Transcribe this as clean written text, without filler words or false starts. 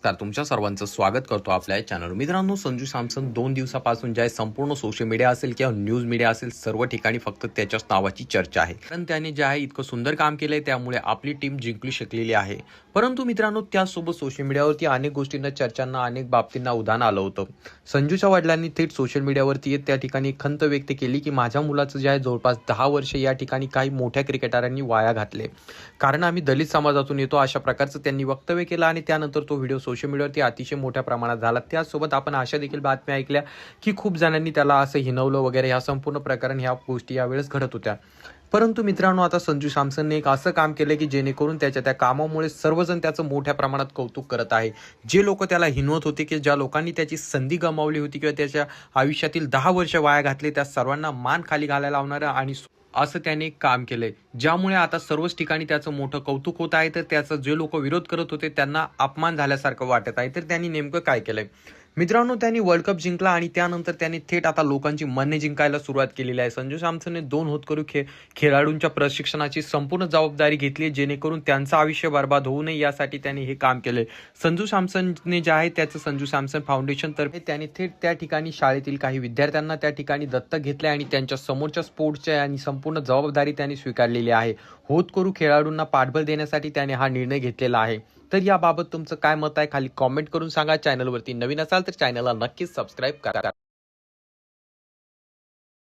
तर तुमच्या सर्वांचं स्वागत करतो आपल्या चॅनल मित्रांनो. संजू सॅमसन 2 दिवसापासून जे आहे संपूर्ण सोशल मीडिया असेल किंवा न्यूज मीडिया असेल सर्व ठिकाणी फक्त त्याच्याच नावाची चर्चा आहे. कारण त्याने जे आहे इतकं सुंदर काम केलंय, त्यामुळे आपली टीम जिंकू शकलेली आहे. परंतु मित्रांनो, त्यासोबत सोशल मीडियावरती अनेक गोष्टींना, चर्चांना, अनेक बाबतींना उधाण आलं होतं. संजूच्या वडिलांनी थेट सोशल मीडियावरती येत त्या ठिकाणी खंत व्यक्त केली की माझ्या मुलाचं जे आहे जवळपास 10 वर्ष या ठिकाणी काही मोठ्या क्रिकेटरांनी वाया घातले, कारण आम्ही दलित समाजातून येतो, अशा प्रकारचं त्यांनी वक्तव्य केलं. आणि त्यानंतर तो व्हिडिओ सोशल मीडियावरती अतिशय मोठ्या प्रमाणात झाला. त्यासोबत आपण अशा देखील बातम्या ऐकल्या की खूप जणांनी त्याला असं हिनवलं वगैरे. ह्या संपूर्ण प्रकरण, ह्या गोष्टी यावेळेस घडत होत्या. परंतु मित्रांनो, आता संजू सॅमसनने एक असं काम केलं की जेणेकरून त्या कामामुळे सर्वजण त्याचं मोठ्या प्रमाणात कौतुक करत आहे. जे लोक त्याला हिनवत होते, की ज्या लोकांनी त्याची संधी गमावली होती किंवा त्याच्या आयुष्यातील 10 वर्ष वाया घातले, त्या सर्वांना मान खाली घालायला लावणारं आणि असं त्याने काम केलंय, ज्यामुळे आता सर्वच ठिकाणी त्याचं मोठं कौतुक होत आहे. तर त्याचा जे लोक विरोध करत होते त्यांना अपमान झाल्यासारखं वाटत आहे. तर त्यांनी नेमकं काय केलंय मित्रांनो, त्यांनी वर्ल्ड कप जिंकला आणि त्यानंतर त्यांनी थेट आता लोकांची मने जिंकायला सुरुवात केलेली आहे. संजू सॅमसनने 2 होतकरू खेळाडूंच्या प्रशिक्षणाची संपूर्ण जबाबदारी घेतली, जेणेकरून त्यांचं आयुष्य बर्बाद होऊ नये यासाठी त्यांनी हे काम केले. संजू सॅमसनने जे आहे त्याचं संजू सॅमसन फाउंडेशन तर्फे त्यांनी थेट त्या ठिकाणी शाळेतील काही विद्यार्थ्यांना त्या ठिकाणी दत्तक घेतले आणि त्यांच्या समोरच्या स्पोर्ट्सच्या आणि संपूर्ण जबाबदारी त्यांनी स्वीकारलेली आहे. होतकरू खेळाडूंना पाठबळ देण्यासाठी त्याने हा निर्णय घेतलेला आहे. तर याबाबत तुमचं काय मत आहे खाली कॉमेंट करून सांगा. चॅनलवरती नवीन असाल तर चॅनलला नक्कीच सबस्क्राईब करा.